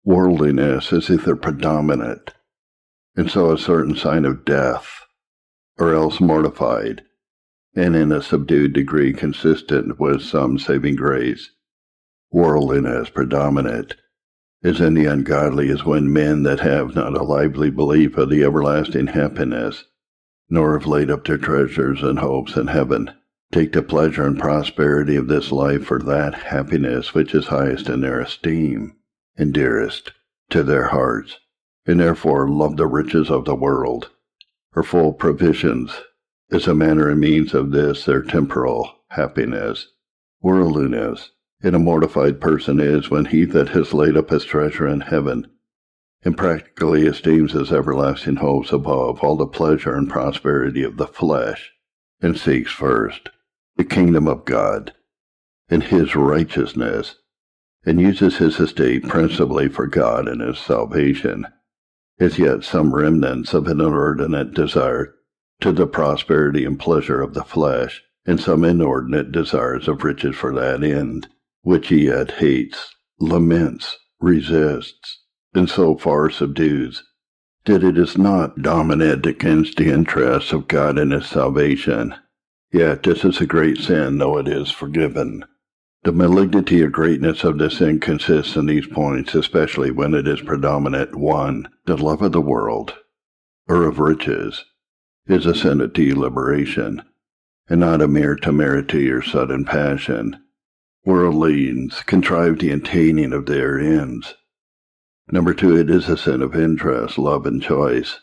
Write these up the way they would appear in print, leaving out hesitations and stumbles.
Worldliness is either predominant, and so a certain sign of death, or else mortified, and in a subdued degree consistent with some saving grace. Worldliness predominant is in the ungodly, as when men that have not a lively belief of the everlasting happiness, nor have laid up their treasures and hopes in heaven, take the pleasure and prosperity of this life for that happiness which is highest in their esteem and dearest to their hearts, and therefore love the riches of the world, or full provisions, as a manner and means of this their temporal happiness. Worldliness in a mortified person is when he that has laid up his treasure in heaven, and practically esteems his everlasting hopes above all the pleasure and prosperity of the flesh, and seeks first the kingdom of God and his righteousness, and uses his estate principally for God and his salvation, as yet some remnants of an inordinate desire to the prosperity and pleasure of the flesh, and some inordinate desires of riches for that end, which he yet hates, laments, resists, and so far subdues, that it is not dominant against the interests of God and his salvation. Yet this is a great sin, though it is forgiven. The malignity or greatness of this sin consists in these points, especially when it is predominant. 1. The love of the world, or of riches, is a sin of deliberation, and not a mere temerity or sudden passion. Worldlings contrive the attaining of their ends. 2. It is a sin of interest, love, and choice,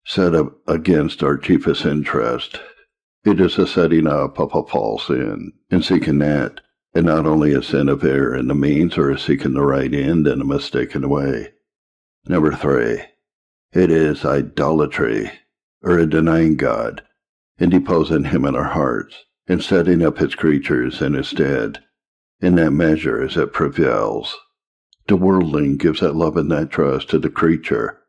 set up against our chiefest interest. It is a setting up of a false end, and seeking that, and not only a sin of error in the means, or a seeking the right end in a mistaken way. 3. It is idolatry, or a denying God, and deposing him in our hearts, and setting up his creatures in his stead, in that measure as it prevails. The worldling gives that love and that trust to the creature,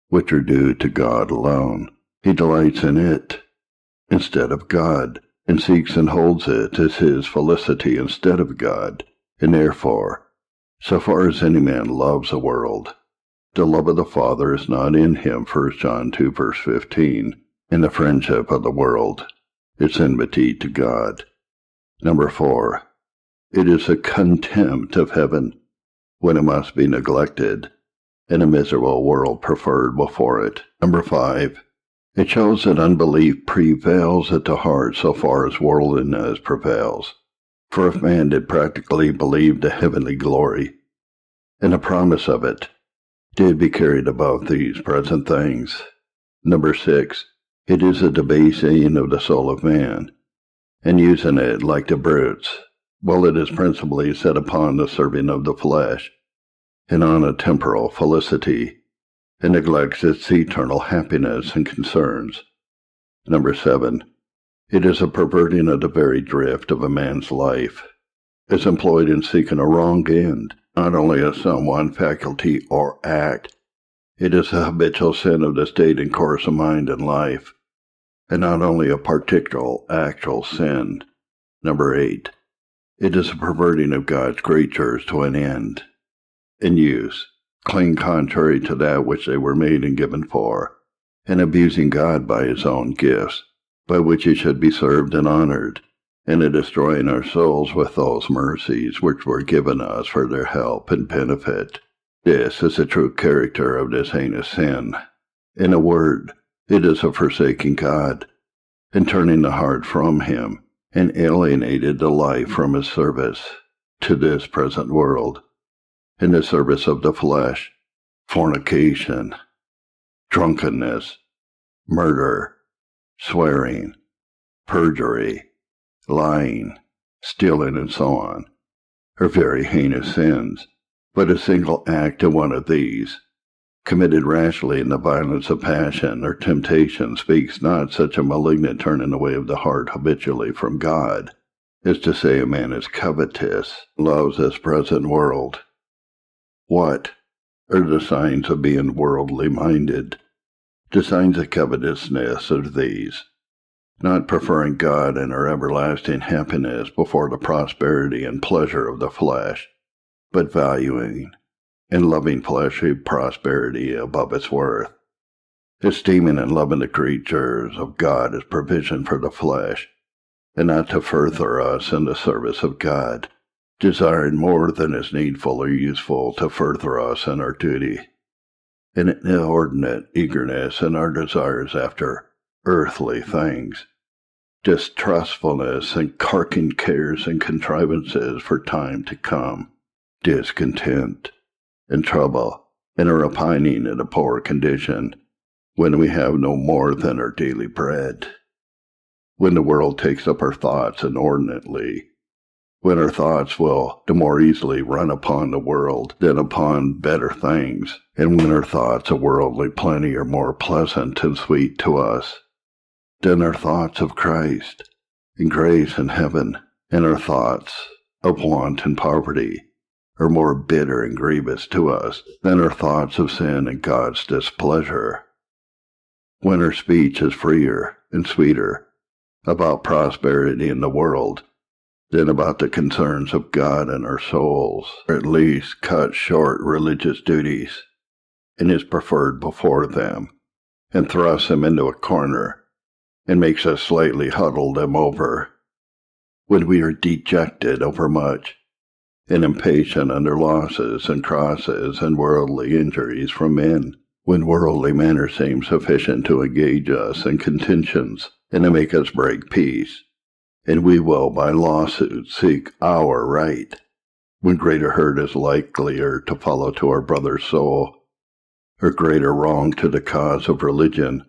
which are due to God alone. He delights in it instead of God, and seeks and holds it as his felicity instead of God, and therefore, so far as any man loves the world, the love of the Father is not in him. 1 John 2 verse 15, and the friendship of the world, its enmity to God. 4. It is a contempt of heaven, when it must be neglected, and a miserable world preferred before it. 5. It shows that unbelief prevails at the heart so far as worldliness prevails. For if man did practically believe the heavenly glory, and the promise of it did be carried above these present things. 6. It is a debasing of the soul of man, and using it like the brutes, while it is principally set upon the serving of the flesh, and on a temporal felicity, and neglects its eternal happiness and concerns. 7. It is a perverting of the very drift of a man's life, as employed in seeking a wrong end, not only of some one faculty or act. It is a habitual sin of the state and course of mind and life, and not only a particular actual sin. 8. It is a perverting of God's creatures to an end and use, clean contrary to that which they were made and given for, and abusing God by his own gifts, by which he should be served and honored, and in destroying our souls with those mercies which were given us for their help and benefit. This is the true character of this heinous sin. In a word, it is a forsaking God, and turning the heart from him, and alienated the life from his service to this present world, in the service of the flesh, fornication, drunkenness, murder, swearing, perjury, lying, stealing, and so on, are very heinous sins. But a single act of one of these, committed rashly in the violence of passion or temptation, speaks not such a malignant turning away of the heart habitually from God, as to say a man is covetous, loves this present world. What are the signs of being worldly minded? The signs of covetousness are these: not preferring God and our everlasting happiness before the prosperity and pleasure of the flesh, but valuing and loving fleshly prosperity above its worth, esteeming and loving the creatures of God as provision for the flesh, and not to further us in the service of God, desiring more than is needful or useful to further us in our duty, an inordinate eagerness in our desires after earthly things, distrustfulness and carking cares and contrivances for time to come, discontent and trouble, and a repining in a poor condition, when we have no more than our daily bread, when the world takes up our thoughts inordinately, when our thoughts will the more easily run upon the world than upon better things, and when our thoughts of worldly plenty are more pleasant and sweet to us than our thoughts of Christ, and grace and heaven, and our thoughts of want and poverty are more bitter and grievous to us than our thoughts of sin and God's displeasure, when our speech is freer and sweeter about prosperity in the world than about the concerns of God and our souls, or at least cut short religious duties, and is preferred before them, and thrusts them into a corner, and makes us slightly huddle them over, when we are dejected overmuch, and impatient under losses and crosses and worldly injuries from men, when worldly matters seem sufficient to engage us in contentions and to make us break peace, and we will by lawsuit seek our right, when greater hurt is likelier to follow to our brother's soul, or greater wrong to the cause of religion,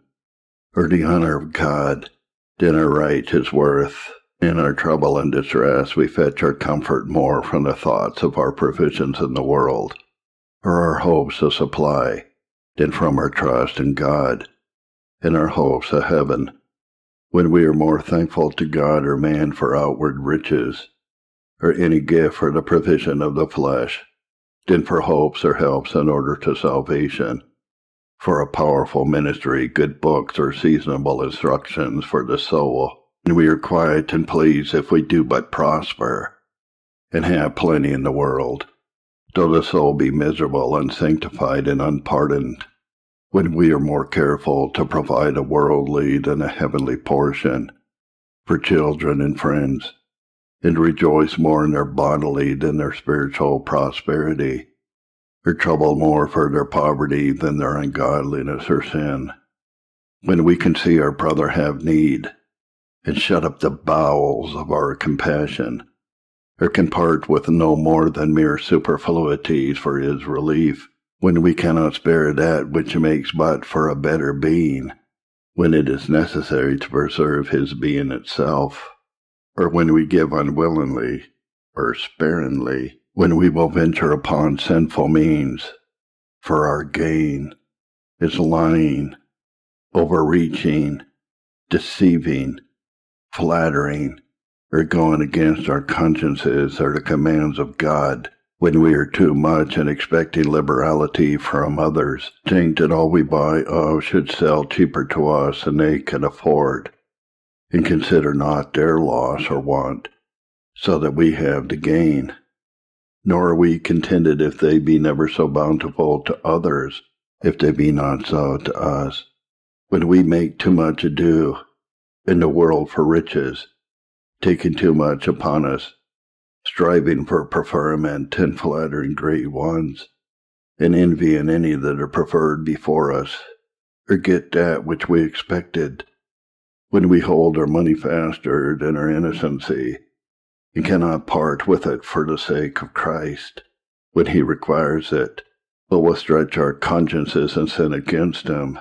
or the honor of God, than our right is worth. In our trouble and distress we fetch our comfort more from the thoughts of our provisions in the world, or our hopes of supply, than from our trust in God, and our hopes of heaven, when we are more thankful to God or man for outward riches, or any gift for the provision of the flesh, than for hopes or helps in order to salvation, for a powerful ministry, good books, or seasonable instructions for the soul. And we are quiet and pleased if we do but prosper, and have plenty in the world, though the soul be miserable, unsanctified, and unpardoned, when we are more careful to provide a worldly than a heavenly portion for children and friends, and rejoice more in their bodily than their spiritual prosperity, or trouble more for their poverty than their ungodliness or sin, when we can see our brother have need, and shut up the bowels of our compassion, or can part with no more than mere superfluities for his relief, when we cannot spare that which makes but for a better being, when it is necessary to preserve his being itself, or when we give unwillingly or sparingly, when we will venture upon sinful means, for our gain is lying, overreaching, deceiving, flattering, or going against our consciences or the commands of God, when we are too much in expecting liberality from others, think that all we buy of should sell cheaper to us than they can afford, and consider not their loss or want, so that we have the gain. Nor are we contented if they be never so bountiful to others, if they be not so to us, when we make too much ado in the world for riches, taking too much upon us, striving for preferment and flattering great ones, and envying any that are preferred before us, or get that which we expected, when we hold our money faster than our innocency, and cannot part with it for the sake of Christ, when he requires it, but will stretch our consciences and sin against him,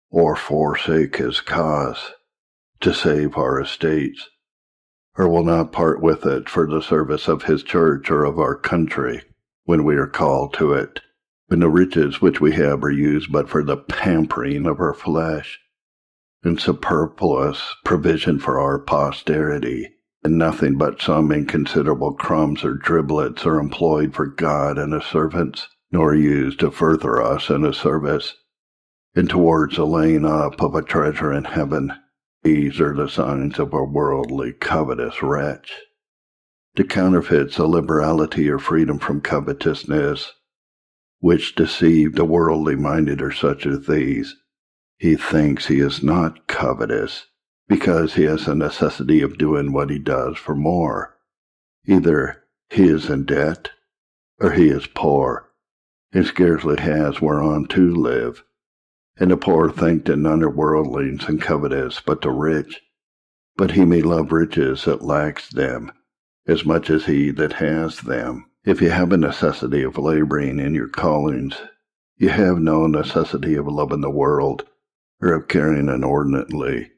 or forsake his cause, to save our estates, or will not part with it for the service of his church or of our country, when we are called to it, when the riches which we have are used but for the pampering of our flesh, and superfluous provision for our posterity, and nothing but some inconsiderable crumbs or driblets are employed for God and his servants, nor used to further us in his service, and towards the laying up of a treasure in heaven. These are the signs of a worldly covetous wretch. The counterfeits of liberality or freedom from covetousness which deceive the worldly minded are such as these. He thinks he is not covetous, because he has a necessity of doing what he does for more. Either he is in debt, or he is poor, and scarcely has whereon to live. And the poor think that none are worldlings and covetous but the rich. But he may love riches that lacks them, as much as he that has them. If you have a necessity of laboring in your callings, you have no necessity of loving the world, or of caring inordinately,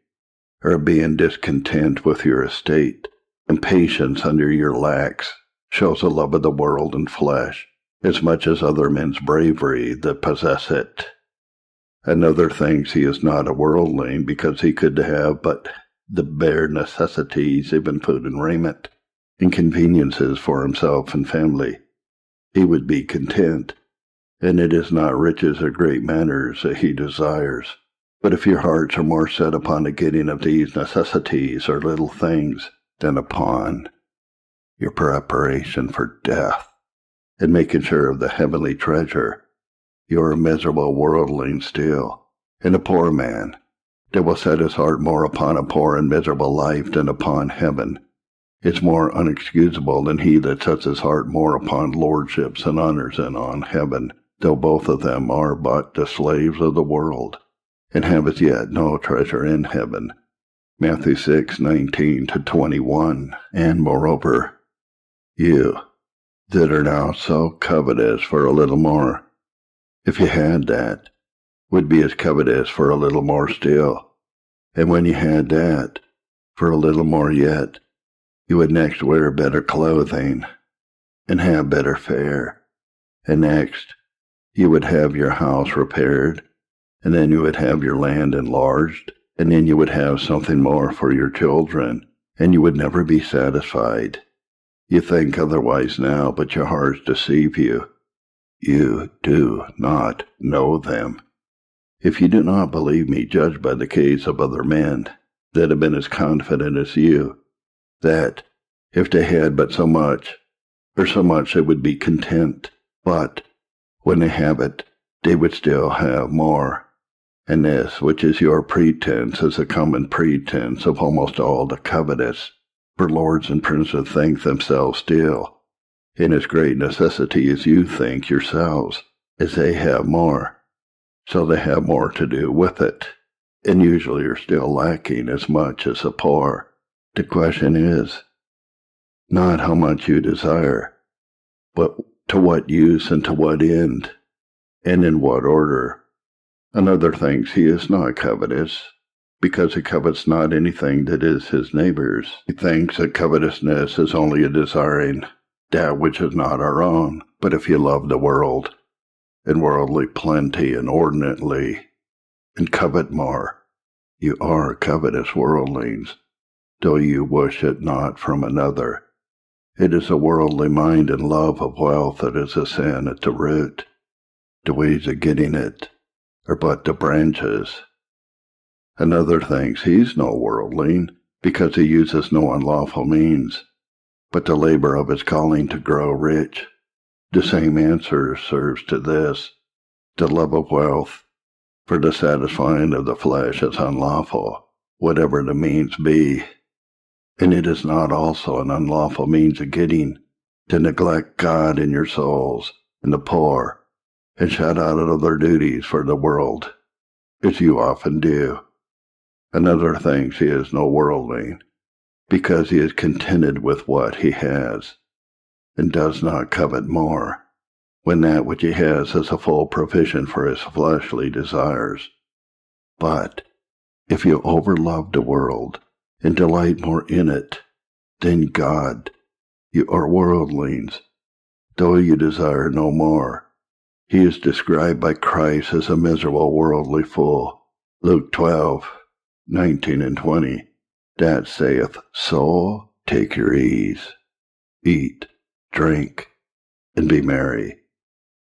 or of being discontent with your estate. And patience under your lacks shows a love of the world and flesh, as much as other men's bravery that possess it. Another thinks he is not a worldling, because he could have but the bare necessities, even food and raiment, and conveniences for himself and family. He would be content, and it is not riches or great manors that he desires. But if your hearts are more set upon the getting of these necessities or little things than upon your preparation for death, and making sure of the heavenly treasure, you are a miserable worldling still, and a poor man that will set his heart more upon a poor and miserable life than upon heaven. It's more unexcusable than he that sets his heart more upon lordships and honors than on heaven, though both of them are but the slaves of the world, and have as yet no treasure in heaven. Matthew 6:19-21. And moreover, you that are now so covetous for a little more, if you had that, would be as covetous for a little more still. And when you had that, for a little more yet, you would next wear better clothing, and have better fare. And next, you would have your house repaired, and then you would have your land enlarged, and then you would have something more for your children, and you would never be satisfied. You think otherwise now, but your hearts deceive you. You do not know them. If you do not believe me, judge by the case of other men that have been as confident as you, that if they had but so much, or so much they would be content, but when they have it, they would still have more. And this, which is your pretense, is a common pretense of almost all the covetous. For lords and princes think themselves still in as great necessity as you think yourselves, as they have more. So they have more to do with it, and usually are still lacking as much as the poor. The question is not how much you desire, but to what use and to what end, and in what order. Another thinks he is not covetous, because he covets not anything that is his neighbor's. He thinks that covetousness is only a desiring that which is not our own. But if you love the world, and worldly plenty inordinately, and covet more, you are covetous worldlings, though you wish it not from another. It is a worldly mind and love of wealth that is a sin at the root. The ways of getting it are but the branches. Another thinks he's no worldling, because he uses no unlawful means, but the labor of his calling to grow rich. The same answer serves to this. The love of wealth for the satisfying of the flesh is unlawful, whatever the means be. And it is not also an unlawful means of getting to neglect God in your souls and the poor, and shut out of their duties for the world, as you often do. Another thinks he is no worldling, because he is contented with what he has, and does not covet more, when that which he has is a full provision for his fleshly desires. But if you overlove the world, and delight more in it than God, you are worldlings, though you desire no more. He is described by Christ as a miserable worldly fool. Luke 12:19-20. That saith, Soul, take your ease, eat, drink, and be merry.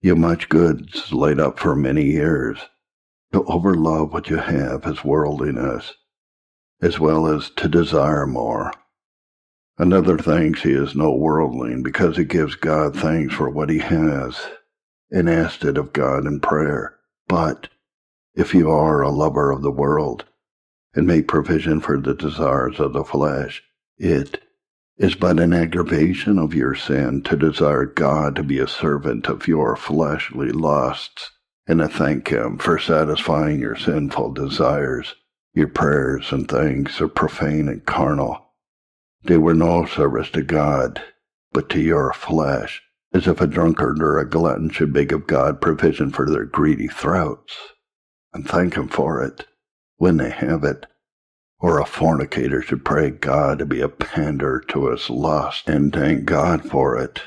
You have much goods laid up for many years. To overlove what you have is worldliness, as well as to desire more. Another thinks he is no worldling, because he gives God thanks for what he has, and asked it of God in prayer. But if you are a lover of the world, and make provision for the desires of the flesh, it is but an aggravation of your sin to desire God to be a servant of your fleshly lusts, and to thank Him for satisfying your sinful desires. Your prayers and thanks are profane and carnal. They were no service to God, but to your flesh, as if a drunkard or a glutton should beg of God provision for their greedy throats, and thank Him for it when they have it. Or a fornicator should pray God to be a pander to his lust, and thank God for it.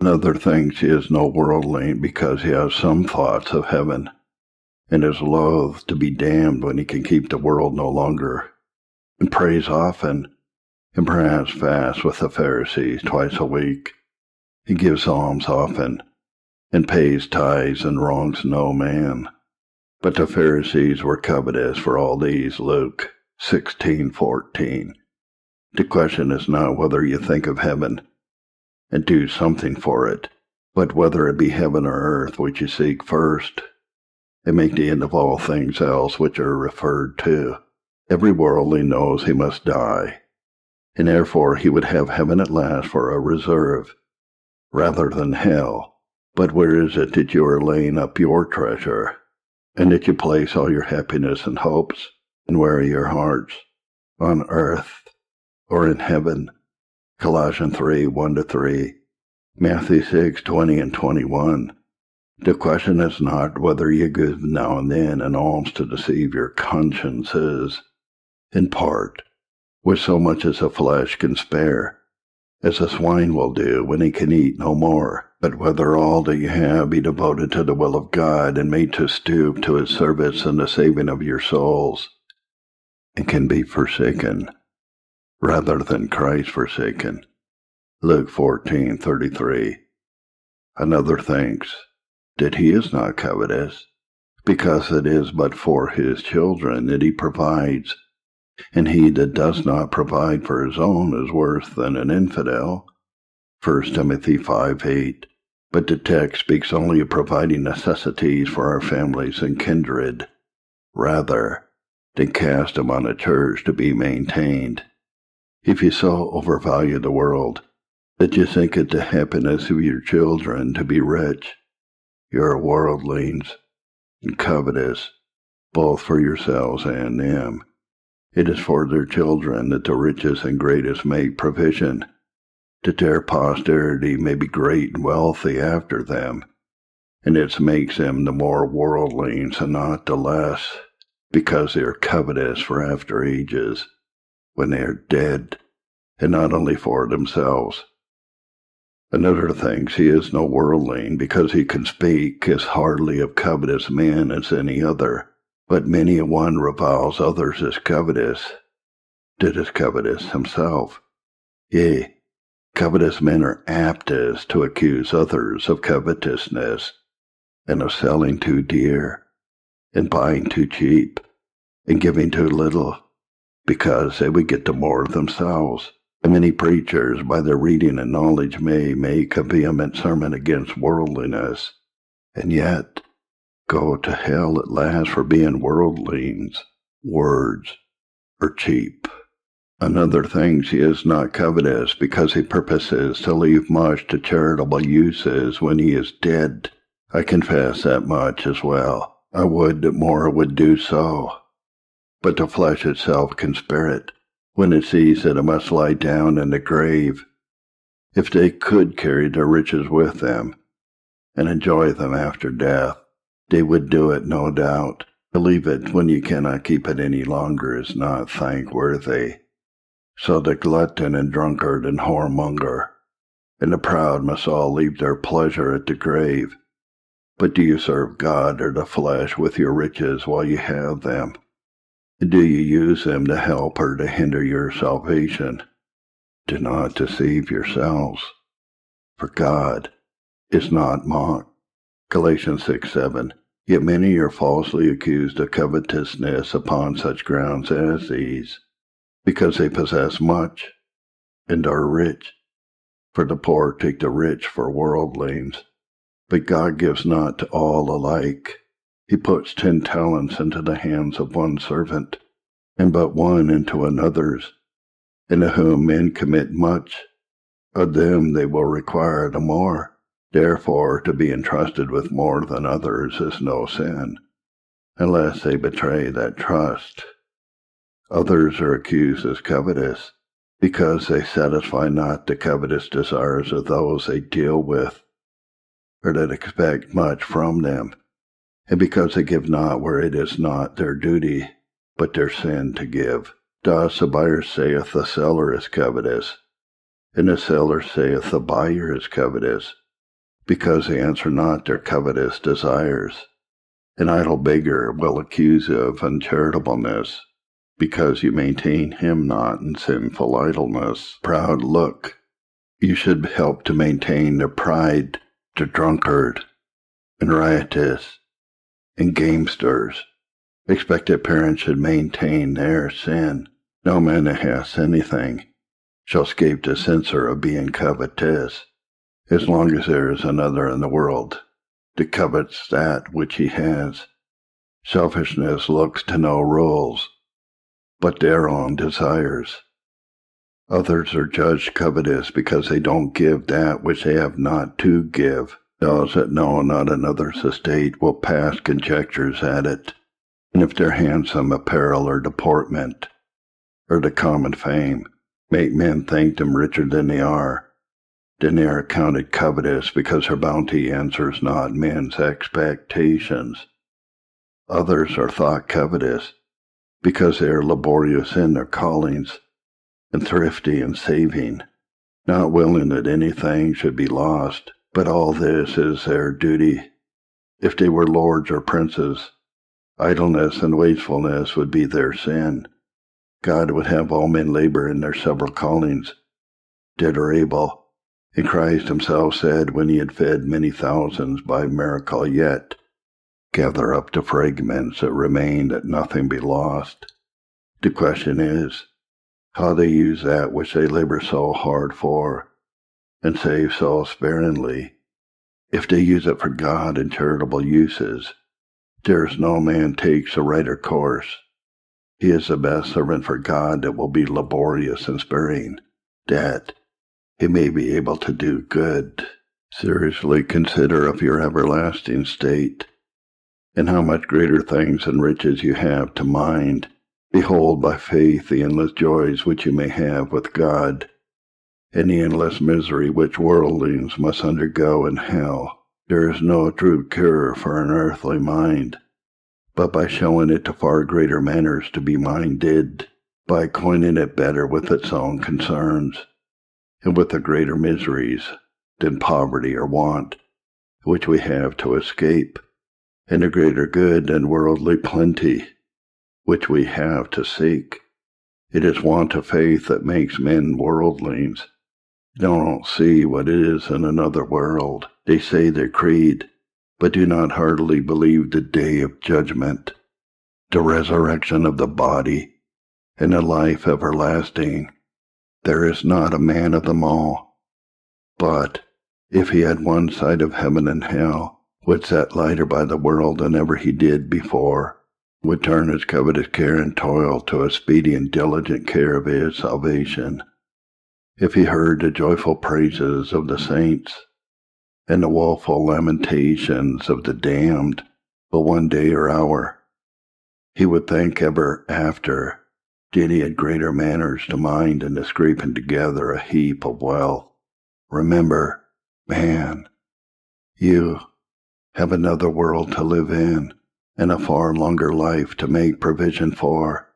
Another thinks he is no worldling because he has some thoughts of heaven, and is loath to be damned when he can keep the world no longer, and prays often, and perhaps fasts with the Pharisees twice a week. He gives alms often, and pays tithes and wrongs no man. But the Pharisees were covetous for all these, Luke 16:14. The question is not whether you think of heaven and do something for it, but whether it be heaven or earth which you seek first, and make the end of all things else which are referred to. Every worldly knows he must die, and therefore he would have heaven at last for a reserve, rather than hell. But where is it that you are laying up your treasure, and that you place all your happiness and hopes? And where are your hearts? On earth or in heaven? Colossians 3:1-3, Matthew 6:20 and 21. The question is not whether you give now and then an alms to deceive your consciences, in part, with so much as the flesh can spare, as a swine will do when he can eat no more, but whether all that you have be devoted to the will of God and made to stoop to His service and the saving of your souls, and can be forsaken, rather than Christ forsaken. Luke 14:33. Another thinks that he is not covetous, because it is but for his children that he provides, and he that does not provide for his own is worse than an infidel. 1 Timothy 5:8. But the text speaks only of providing necessities for our families and kindred, rather than cast them on a church to be maintained. If you so overvalue the world that you think it the happiness of your children to be rich, you are worldlings and covetous, both for yourselves and them. It is for their children that the richest and greatest make provision, that their posterity may be great and wealthy after them, and it makes them the more worldlings and not the less, because they are covetous for after ages, when they are dead, and not only for themselves. Another thinks he is no worldling because he can speak as hardly of covetous men as any other, but many a one reviles others as covetous, that is covetous himself. Yea, covetous men are apt as to accuse others of covetousness, and of selling too dear, and buying too cheap, and giving too little, because they would get the more themselves. And many preachers, by their reading and knowledge, may make a vehement sermon against worldliness, and yet go to hell at last for being worldlings, words, or cheap. Another thinks he is not covetous because he purposes to leave much to charitable uses when he is dead. I confess that much as well. I would that more would do so. But the flesh itself can spare it, when it sees that it must lie down in the grave. If they could carry their riches with them, and enjoy them after death, they would do it, no doubt. To leave it when you cannot keep it any longer is not thankworthy. So the glutton and drunkard and whoremonger and the proud must all leave their pleasure at the grave. But do you serve God or the flesh with your riches while you have them? Do you use them to help or to hinder your salvation? Do not deceive yourselves, for God is not mocked. Galatians 6:7. Yet many are falsely accused of covetousness upon such grounds as these, because they possess much and are rich. For the poor take the rich for worldlings, But God gives not to all alike. He puts 10 talents into the hands of one servant, and but one into another's. And to whom men commit much, of them they will require the more. Therefore, to be entrusted with more than others is no sin, unless they betray that trust. Others are accused as covetous, because they satisfy not the covetous desires of those they deal with, or that expect much from them, and because they give not where it is not their duty, but their sin to give. Thus the buyer saith the seller is covetous, and the seller saith the buyer is covetous, because they answer not their covetous desires. An idle beggar will accuse you of uncharitableness, because you maintain him not in sinful idleness. Proud look. You should help to maintain their pride, the drunkard, and riotous, and gamesters. Expected parents should maintain their sin. No man that has anything shall escape the censure of being covetous, as long as there is another in the world that covets that which he has. Selfishness looks to no rules, but their own desires. Others are judged covetous because they don't give that which they have not to give. Those that know not another's estate will pass conjectures at it, and if their handsome apparel or deportment, or the common fame, make men think them richer than they are, then they are accounted covetous because her bounty answers not men's expectations. Others are thought covetous because they are laborious in their callings, and thrifty in saving, not willing that anything should be lost, but all this is their duty. If they were lords or princes, idleness and wastefulness would be their sin. God would have all men labor in their several callings, dead or able, and Christ himself said when he had fed many thousands by miracle, yet gather up the fragments that remain, that nothing be lost. The question is, how they use that which they labor so hard for, and save so sparingly. If they use it for God in charitable uses, there is no man takes a righter course. He is the best servant for God that will be laborious and sparing, that he may be able to do good. Seriously consider of your everlasting state, and how much greater things and riches you have to mind. Behold by faith the endless joys which you may have with God, and the endless misery which worldlings must undergo in hell. There is no true cure for an earthly mind, but by showing it to far greater manners to be minded, by acquainting it better with its own concerns, and with the greater miseries than poverty or want, which we have to escape, and the greater good than worldly plenty, which we have to seek. It is want of faith that makes men worldlings. They don't see what is in another world. They say their creed, but do not heartily believe the day of judgment, the resurrection of the body, and the life everlasting. There is not a man of them all. But if he had one sight of heaven and hell, would set lighter by the world than ever he did before, would turn his covetous care and toil to a speedy and diligent care of his salvation. If he heard the joyful praises of the saints, and the woeful lamentations of the damned, but one day or hour, he would think ever after, did he had greater manners to mind than to scraping together a heap of wealth. Remember, man, you have another world to live in, and a far longer life to make provision for,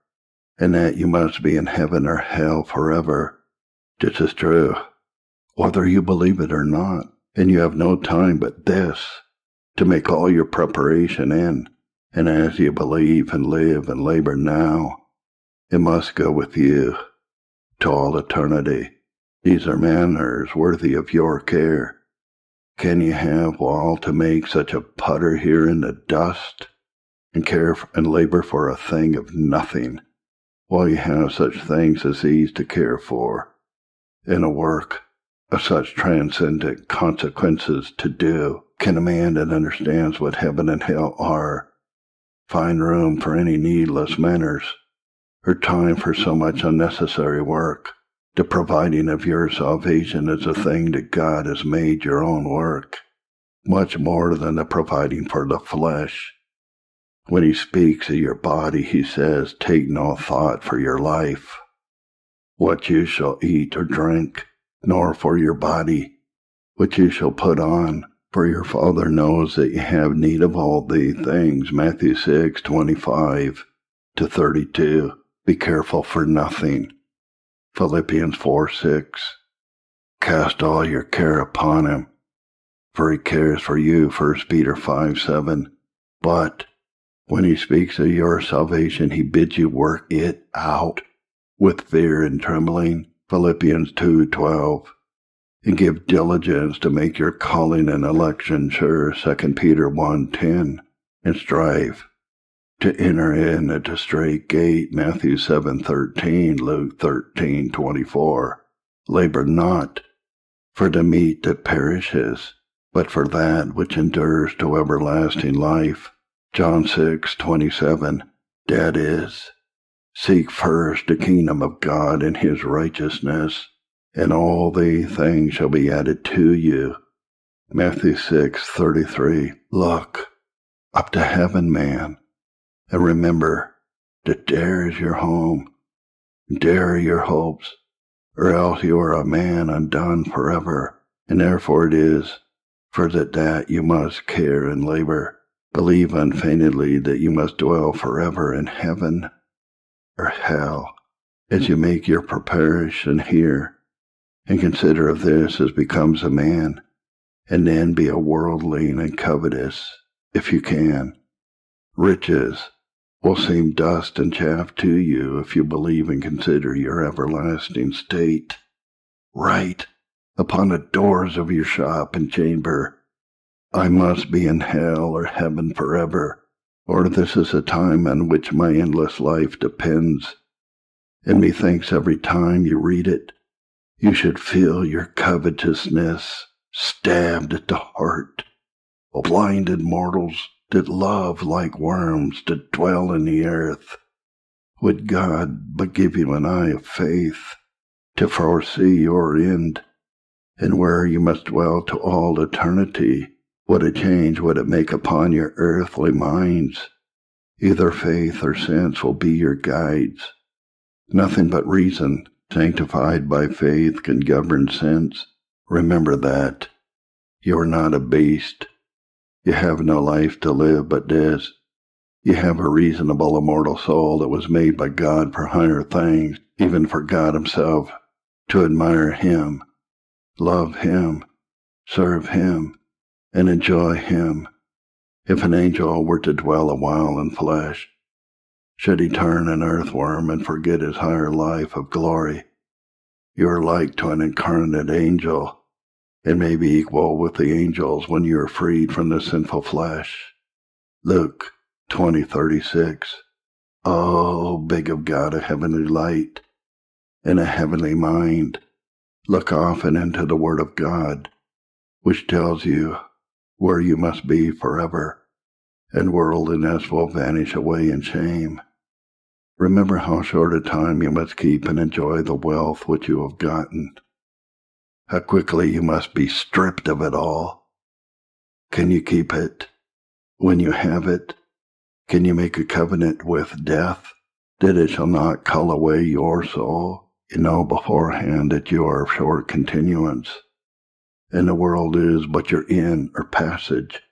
and that you must be in heaven or hell forever. This is true, whether you believe it or not, and you have no time but this to make all your preparation in, and as you believe and live and labor now, it must go with you to all eternity. These are manners worthy of your care. Can you have all to make such a pudder here in the dust, and care and labor for a thing of nothing, while you have such things as these to care for, and a work of such transcendent consequences to do? Can a man that understands what heaven and hell are find room for any needless manners, or time for so much unnecessary work? The providing of your salvation is a thing that God has made your own work, much more than the providing for the flesh. When he speaks of your body, he says, take no thought for your life, what you shall eat or drink, nor for your body, what you shall put on. For your Father knows that you have need of all these things. Matthew 6:25-32. Be careful for nothing. Philippians 4:6. Cast all your care upon him, for he cares for you. 1 Peter 5:7. But when he speaks of your salvation, he bids you work it out with fear and trembling. Philippians 2:12. And give diligence to make your calling and election sure. 2 Peter 1:10. And strive to enter in at the strait gate. Matthew 7:13, Luke 13:24. Labor not for the meat that perishes, but for that which endures to everlasting life. John 6:27. That is, seek first the kingdom of God and his righteousness, and all these things shall be added to you. Matthew 6:33. Look up to heaven, man, and remember that there is your home, there are your hopes, or else you are a man undone forever. And therefore it is for that you must care and labor. Believe unfeignedly that you must dwell forever in heaven or hell, as you make your preparation here. And consider of this as becomes a man, and then be a worldling and covetous, if you can. Riches will seem dust and chaff to you if you believe and consider your everlasting state. Write upon the doors of your shop and chamber, I must be in hell or heaven forever, or this is a time on which my endless life depends. And methinks every time you read it, you should feel your covetousness stabbed at the heart. Blinded mortals that love like worms to dwell in the earth, would God but give you an eye of faith to foresee your end, and where you must dwell to all eternity. What a change would it make upon your earthly minds! Either faith or sense will be your guides. Nothing but reason, sanctified by faith, can govern sense. Remember that. You are not a beast. You have no life to live but this. You have a reasonable immortal soul that was made by God for higher things, even for God himself, to admire him, love him, serve him, and enjoy him. If an angel were to dwell a while in flesh, should he turn an earthworm and forget his higher life of glory? You are like to an incarnate angel, and may be equal with the angels when you are freed from the sinful flesh. Luke 20:36. Oh, beg of God a heavenly light and a heavenly mind. Look often into the Word of God, which tells you where you must be forever, and worldliness will vanish away in shame. Remember how short a time you must keep and enjoy the wealth which you have gotten. How quickly you must be stripped of it all. Can you keep it when you have it? Can you make a covenant with death that it shall not cull away your soul? You know beforehand that you are of short continuance, and the world is but your inn or passage,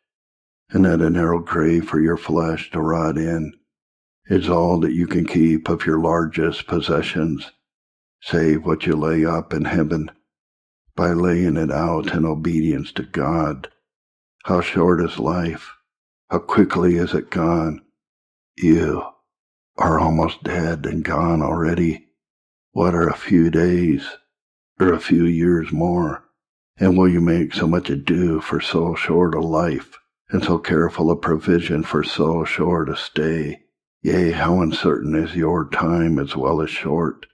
and that a narrow grave for your flesh to rot in is all that you can keep of your largest possessions, save what you lay up in heaven by laying it out in obedience to God. How short is life! How quickly is it gone! You are almost dead and gone already. What are a few days, or a few years more? And will you make so much ado for so short a life, and so careful a provision for so short a stay? Yea, how uncertain is your time as well as short!